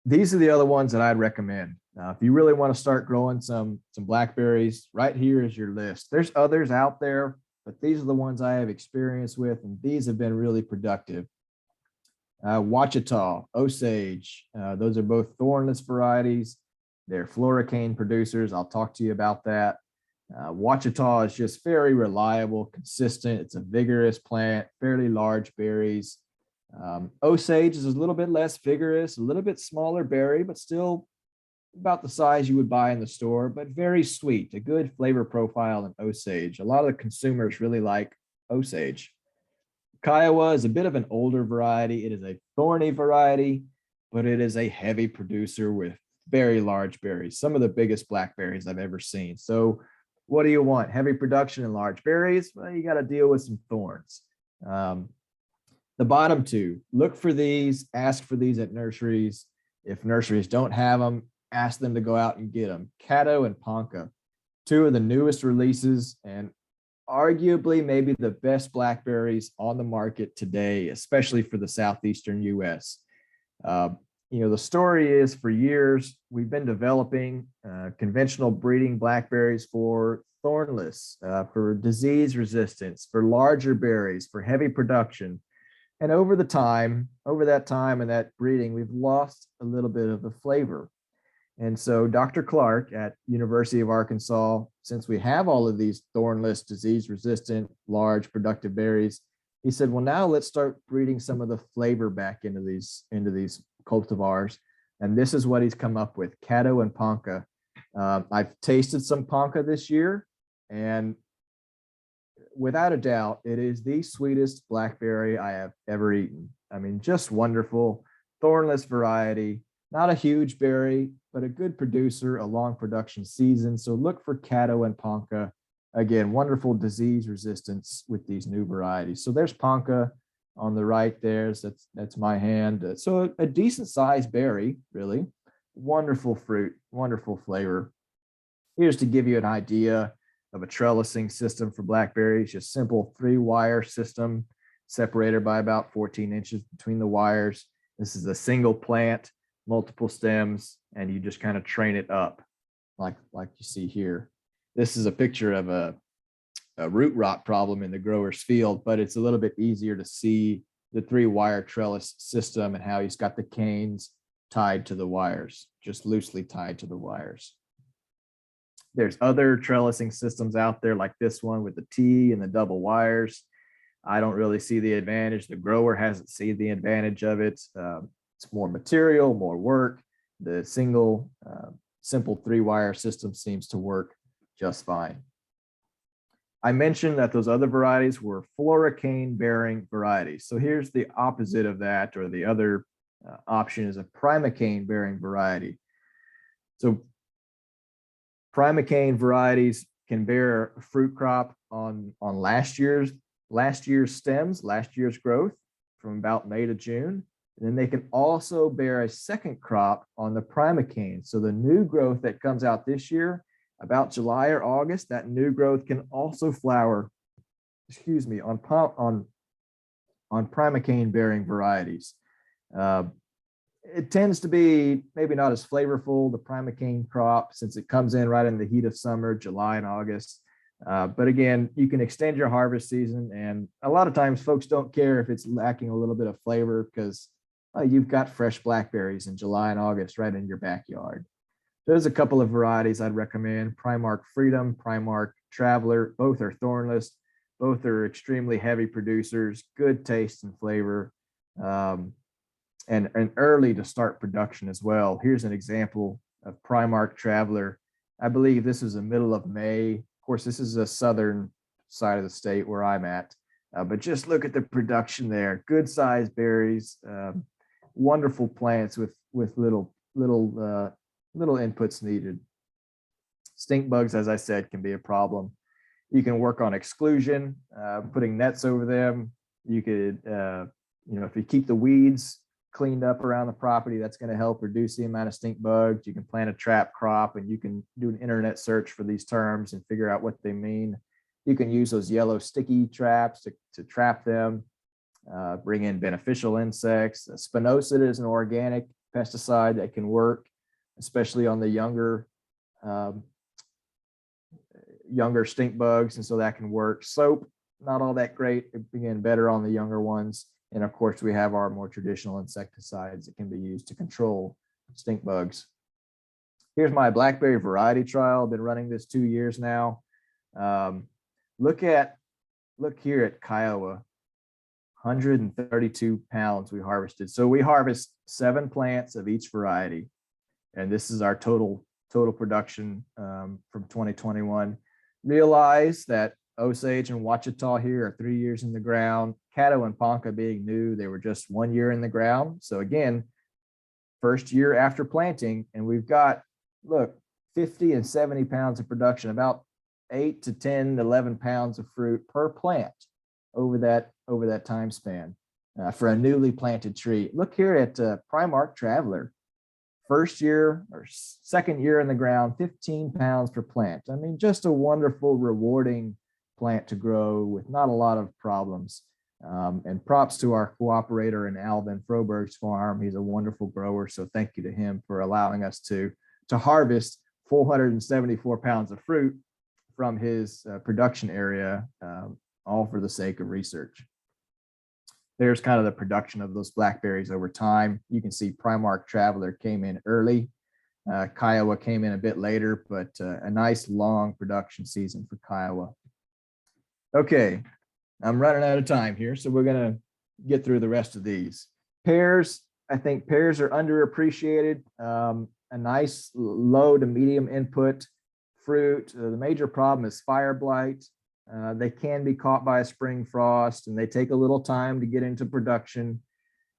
These are the other ones that I'd recommend. If you really want to start growing some blackberries, right here is your list. There's others out there, but these are the ones I have experience with, and these have been really productive. Ouachita, Osage, those are both thornless varieties. They're floricane producers. I'll talk to you about that. Ouachita is just very reliable, consistent. It's a vigorous plant, fairly large berries. Osage is a little bit less vigorous, a little bit smaller berry, but still about the size you would buy in the store, but very sweet, a good flavor profile in Osage. A lot of the consumers really like Osage. Kiowa is a bit of an older variety. It is a thorny variety, but it is a heavy producer with very large berries, some of the biggest blackberries I've ever seen. So what do you want? Heavy production and large berries? Well, you got to deal with some thorns. The bottom two, look for these, ask for these at nurseries. If nurseries don't have them, ask them to go out and get them. Caddo and Ponca, two of the newest releases and arguably maybe the best blackberries on the market today, especially for the southeastern US. The story is for years, we've been developing conventional breeding blackberries for thornless, for disease resistance, for larger berries, for heavy production. And over that time and that breeding, we've lost a little bit of the flavor. And so Dr. Clark at University of Arkansas, since we have all of these thornless, disease-resistant, large, productive berries, he said, well, now let's start breeding some of the flavor back into these cultivars. And this is what he's come up with, Caddo and Ponca. I've tasted some Ponca this year, and without a doubt, it is the sweetest blackberry I have ever eaten. I mean, just wonderful, thornless variety, not a huge berry, but a good producer, a long production season. So look for Caddo and Ponca. Again, wonderful disease resistance with these new varieties. So there's Ponca on the right there. So that's my hand. So a decent sized berry, really. Wonderful fruit, wonderful flavor. Here's to give you an idea of a trellising system for blackberries, just simple 3-wire system separated by about 14 inches between the wires. This is a single plant, multiple stems, and you just kind of train it up like you see here. This is a picture of a root rot problem in the grower's field, but it's a little bit easier to see the 3-wire trellis system and how he's got the canes tied to the wires, just loosely tied to the wires. There's other trellising systems out there like this one with the T and the double wires. I don't really see the advantage. The grower hasn't seen the advantage of it. It's more material, more work. The simple 3-wire system seems to work just fine. I mentioned that those other varieties were floricane bearing varieties. So here's the opposite of that, or the other option is a primocane bearing variety. So primocane varieties can bear a fruit crop on last year's stems, last year's growth from about May to June. And then they can also bear a second crop on the primocane. So the new growth that comes out this year, about July or August, that new growth can also flower, on primocane bearing varieties. It tends to be maybe not as flavorful, the primocane crop, since it comes in right in the heat of summer, July and August. But again, you can extend your harvest season, and a lot of times folks don't care if it's lacking a little bit of flavor, because you've got fresh blackberries in July and August right in your backyard. There's a couple of varieties I'd recommend: Primark Freedom, Primark Traveler. Both are thornless. Both are extremely heavy producers, good taste and flavor, and early to start production as well. Here's an example of Primark Traveler. I believe this is the middle of May. Of course, this is the southern side of the state where I'm at, but just look at the production there. Good sized berries, wonderful plants with little inputs needed. Stink bugs, as I said, can be a problem. You can work on exclusion, putting nets over them. You could, if you keep the weeds cleaned up around the property, that's going to help reduce the amount of stink bugs. You can plant a trap crop, and you can do an internet search for these terms and figure out what they mean. You can use those yellow sticky traps to trap them, bring in beneficial insects. Spinosad is an organic pesticide that can work, especially on the younger stink bugs, and so that can work. Soap, not all that great, again, better on the younger ones. And of course, we have our more traditional insecticides that can be used to control stink bugs. Here's my blackberry variety trial. I've been running this 2 years now. Look here at Kiowa, 132 pounds we harvested. So we harvest 7 plants of each variety, and this is our total production from 2021. Realize that Osage and Ouachita here are 3 years in the ground. Caddo and Ponca being new, they were just 1 year in the ground. So again, first year after planting, and we've got, look, 50 and 70 pounds of production, about 8 to 10, 11 pounds of fruit per plant over that time span for a newly planted tree. Look here at Primark Traveler. First year or second year in the ground, 15 pounds per plant. I mean, just a wonderful, rewarding plant to grow with not a lot of problems. And props to our cooperator in Alvin Froberg's farm. He's a wonderful grower. So thank you to him for allowing us to harvest 474 pounds of fruit from his production area, all for the sake of research. There's kind of the production of those blackberries over time. You can see Primark Traveler came in early. Kiowa came in a bit later, but a nice long production season for Kiowa. Okay, I'm running out of time here, so we're gonna get through the rest of these. Pears, I think pears are underappreciated. A nice low to medium input fruit. The major problem is fire blight. They can be caught by a spring frost, and they take a little time to get into production.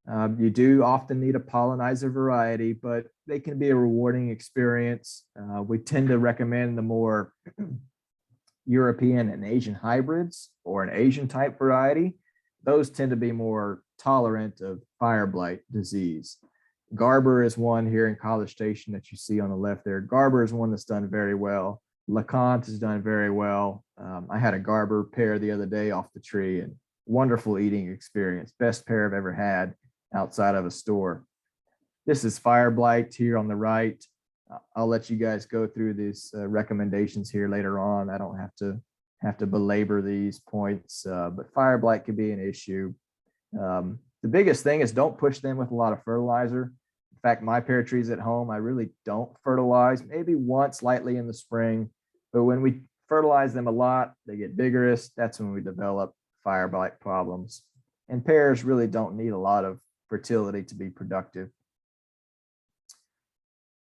You do often need a pollinizer variety, but they can be a rewarding experience. We tend to recommend the more European and Asian hybrids, or an Asian type variety. Those tend to be more tolerant of fire blight disease. Garber is one here in College Station that you see on the left there. Garber is one that's done very well. LeConte has done very well. I had a Garber pear the other day off the tree, and wonderful eating experience. Best pear I've ever had outside of a store. This is fire blight here on the right. I'll let you guys go through these recommendations here later on. I don't have to belabor these points, but fire blight could be an issue. The biggest thing is don't push them with a lot of fertilizer. In fact, my pear trees at home, I really don't fertilize, maybe once lightly in the spring, but when we fertilize them a lot, they get vigorous. That's when we develop fire blight problems. And pears really don't need a lot of fertility to be productive.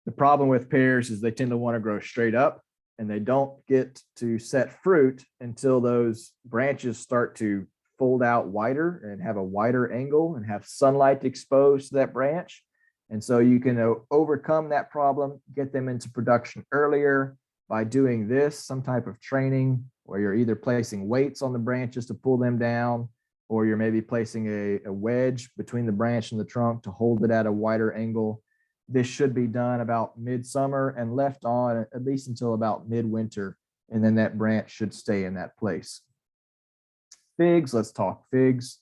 The problem with pears is they tend to want to grow straight up. and they don't get to set fruit until those branches start to fold out wider and have a wider angle and have sunlight exposed to that branch. And so you can overcome that problem, get them into production earlier by doing this, some type of training where you're either placing weights on the branches to pull them down, or you're maybe placing a wedge between the branch and the trunk to hold it at a wider angle. This should be done about midsummer and left on at least until about midwinter, and then that branch should stay in that place. Figs, let's talk figs.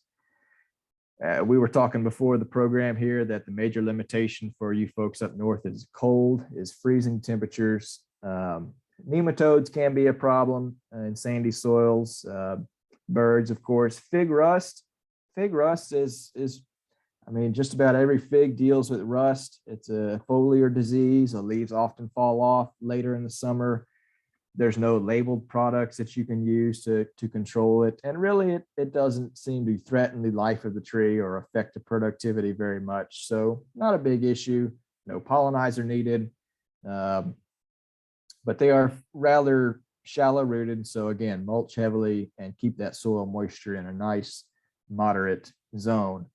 We were talking before the program here that the major limitation for you folks up north is cold, is freezing temperatures. Nematodes can be a problem in sandy soils. Birds, of course. Fig rust is I mean, just about every fig deals with rust. It's a foliar disease. The leaves often fall off later in the summer. There's no labeled products that you can use to control it. And really, it doesn't seem to threaten the life of the tree or affect the productivity very much. So not a big issue. No pollinizer needed. But they are rather shallow rooted. So again, mulch heavily and keep that soil moisture in a nice moderate zone.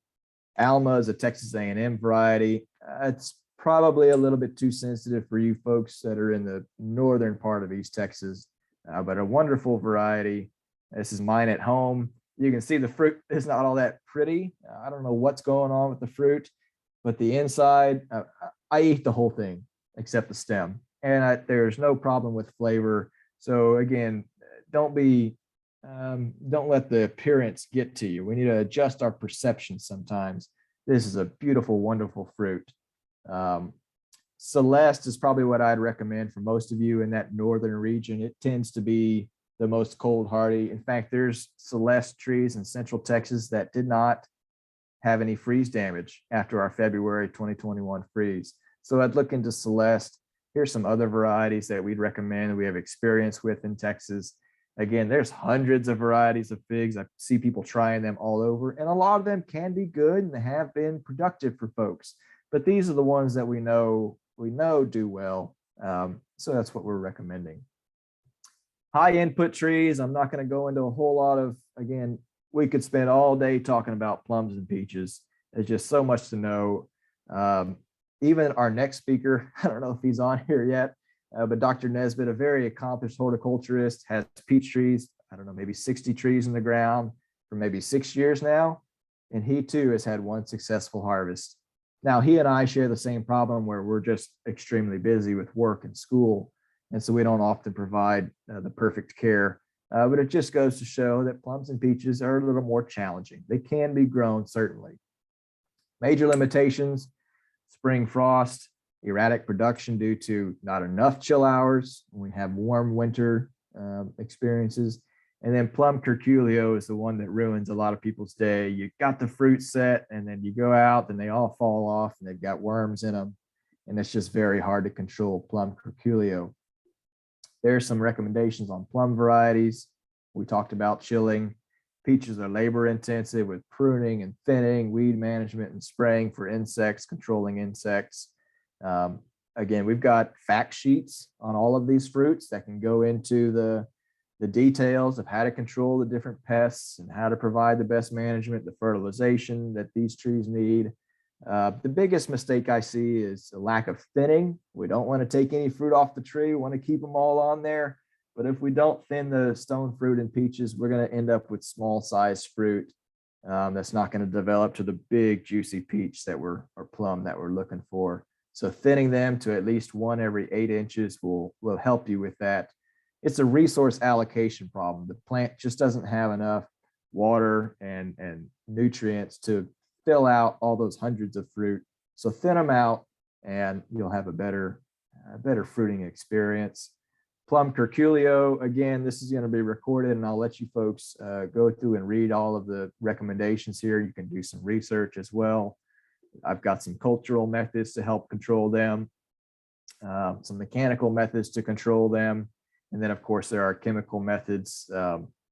Alma is a Texas A&M variety. It's probably a little bit too sensitive for you folks that are in the northern part of East Texas, but a wonderful variety. This is mine at home. You can see the fruit is not all that pretty. I don't know what's going on with the fruit, but the inside, I eat the whole thing except the stem, and there's no problem with flavor. So again, don't let the appearance get to you. We need to adjust our perception sometimes. This is a beautiful, wonderful fruit. Celeste is probably what I'd recommend for most of you in that northern region. It tends to be the most cold hardy. In fact, there's Celeste trees in central Texas that did not have any freeze damage after our February 2021 freeze. So I'd look into Celeste. Here's some other varieties that we'd recommend that we have experience with in Texas. Again, there's hundreds of varieties of figs. I see people trying them all over, and a lot of them can be good and they have been productive for folks. But these are the ones that we know do well. So that's what we're recommending. High input trees. I'm not going to go into a whole lot of, again, we could spend all day talking about plums and peaches. There's just so much to know. Even our next speaker, I don't know if he's on here yet, but Dr. Nesbitt, a very accomplished horticulturist, has peach trees, I don't know, maybe 60 trees in the ground for maybe 6 years now. And he too has had one successful harvest. Now, he and I share the same problem where we're just extremely busy with work and school. And so we don't often provide the perfect care. But it just goes to show that plums and peaches are a little more challenging. They can be grown, certainly. Major limitations: spring frost, erratic production due to not enough chill hours when we have warm winter experiences. And then plum curculio is the one that ruins a lot of people's day. You got the fruit set and then you go out and they all fall off and they've got worms in them. And it's just very hard to control plum curculio. There's some recommendations on plum varieties. We talked about chilling. Peaches are labor intensive with pruning and thinning, weed management and spraying for insects, controlling insects. Again, we've got fact sheets on all of these fruits that can go into the details of how to control the different pests and how to provide the best management, the fertilization that these trees need. The biggest mistake I see is a lack of thinning. We don't want to take any fruit off the tree. We want to keep them all on there. But if we don't thin the stone fruit and peaches, we're going to end up with small sized fruit that's not going to develop to the big juicy peach or plum that we're looking for. So thinning them to at least 1 every 8 inches will help you with that. It's a resource allocation problem. The plant just doesn't have enough water and nutrients to fill out all those hundreds of fruit. So thin them out and you'll have a better fruiting experience. Plum curculio, again, this is going to be recorded and I'll let you folks go through and read all of the recommendations here. You can do some research as well. I've got some cultural methods to help control them, some mechanical methods to control them. And then of course there are chemical methods,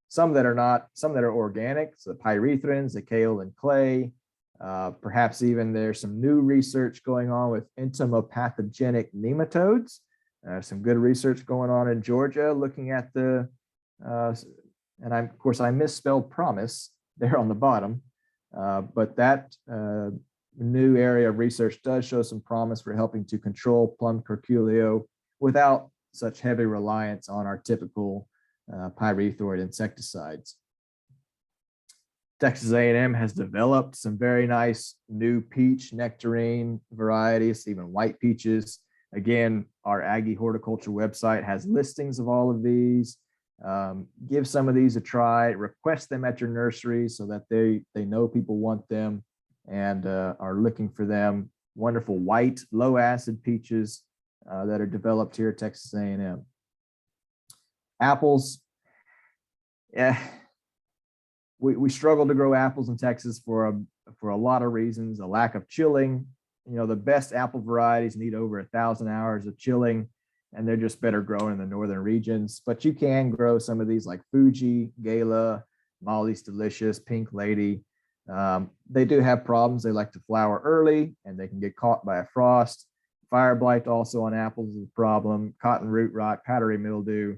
some that are organic, so the pyrethrins, the kale and clay. Perhaps even there's some new research going on with entomopathogenic nematodes. Some good research going on in Georgia, looking at the, and of course I misspelled promise there on the bottom, but that new area of research does show some promise for helping to control plum curculio without such heavy reliance on our typical pyrethroid insecticides. Texas A&M has developed some very nice new peach nectarine varieties, even white peaches. Again, our Aggie Horticulture website has listings of all of these. Give some of these a try, request them at your nursery so that they know people want them and are looking for them. Wonderful white, low acid peaches that are developed here at Texas A&M. Apples, yeah, we struggle to grow apples in Texas for a lot of reasons. A lack of chilling. You know, the best apple varieties need over 1,000 hours of chilling, and they're just better grown in the northern regions. But you can grow some of these like Fuji, Gala, Molly's Delicious, Pink Lady. They do have problems. They like to flower early and they can get caught by a frost. Fire blight also on apples is a problem. Cotton root rot, powdery mildew.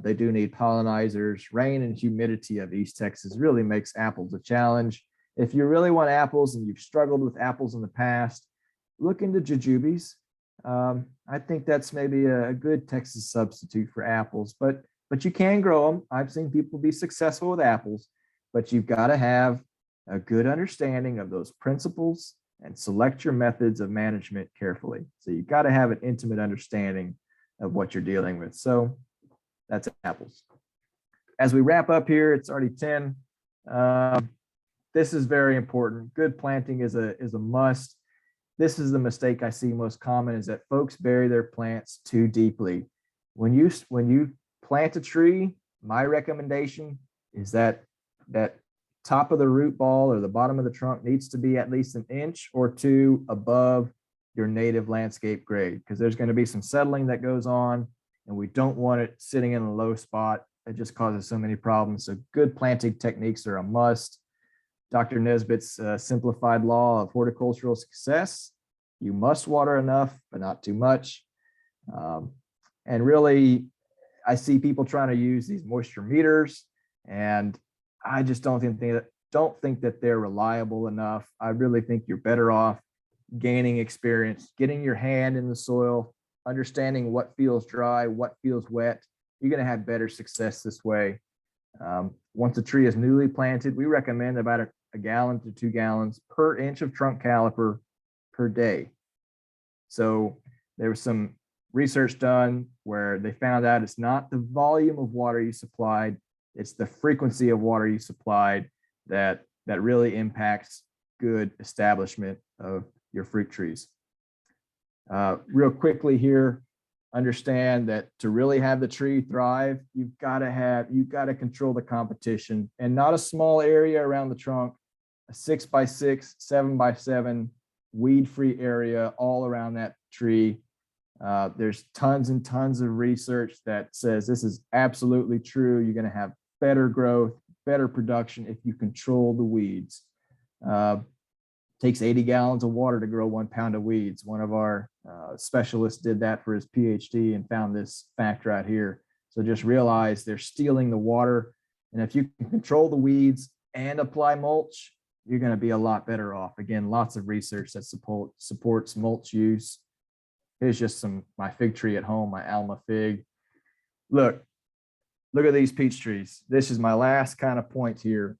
They do need pollinizers. Rain and humidity of East Texas really makes apples a challenge. If you really want apples and you've struggled with apples in the past, look into Jujubes. I think that's maybe a good Texas substitute for apples, but you can grow them. I've seen people be successful with apples, but you've got to have a good understanding of those principles and select your methods of management carefully. So you've got to have an intimate understanding of what you're dealing with. So that's apples. As we wrap up here, it's already 10. This is very important. Good planting is a must. This is the mistake I see most common, is that folks bury their plants too deeply. When you plant a tree, my recommendation is that top of the root ball or the bottom of the trunk needs to be at least 1 inch or 2 above your native landscape grade, because there's going to be some settling that goes on, and we don't want it sitting in a low spot. It just causes so many problems. So good planting techniques are a must. Dr. Nesbitt's simplified law of horticultural success: you must water enough, but not too much. And really, I see people trying to use these moisture meters, and I just don't think that they're reliable enough. I really think you're better off gaining experience, getting your hand in the soil, understanding what feels dry, what feels wet. You're going to have better success this way. Once a tree is newly planted, we recommend about a gallon to 2 gallons per inch of trunk caliper per day. So there was some research done where they found out it's not the volume of water you supplied, it's the frequency of water you supplied that really impacts good establishment of your fruit trees. Real quickly here, understand that to really have the tree thrive, you've got to control the competition, and not a small area around the trunk, a 6x6, 7x7 weed-free area all around that tree. There's tons and tons of research that says this is absolutely true. You're going to have better growth, better production if you control the weeds. Takes 80 gallons of water to grow 1 pound of weeds. One of our specialists did that for his PhD and found this fact right here. So just realize they're stealing the water. And if you can control the weeds and apply mulch, you're going to be a lot better off. Again, lots of research that supports mulch use. Here's just my fig tree at home, my Alma fig. Look at these peach trees. This is my last kind of point here.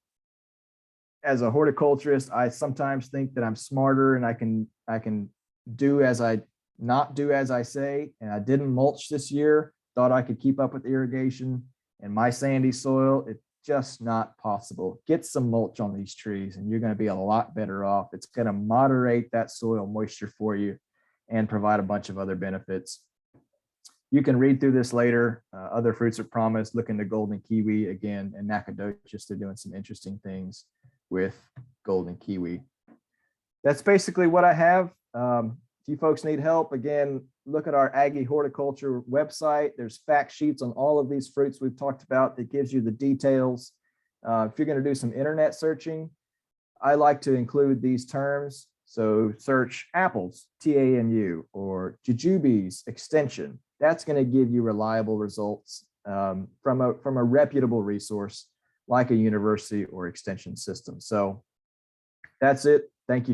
As a horticulturist, I sometimes think that I'm smarter and I can not do as I say. And I didn't mulch this year, thought I could keep up with irrigation. And my sandy soil, it's just not possible. Get some mulch on these trees and you're going to be a lot better off. It's going to moderate that soil moisture for you and provide a bunch of other benefits. You can read through this later. Other fruits are promised. Look into golden kiwi again, and Nacogdoches. They're doing some interesting things with golden kiwi. That's basically what I have. If you folks need help, again, look at our Aggie Horticulture website. There's fact sheets on all of these fruits we've talked about that gives you the details. If you're going to do some internet searching, I like to include these terms So search apples, TANU, or Jujubes Extension. That's going to give you reliable results from a reputable resource like a university or extension system. So that's it. Thank you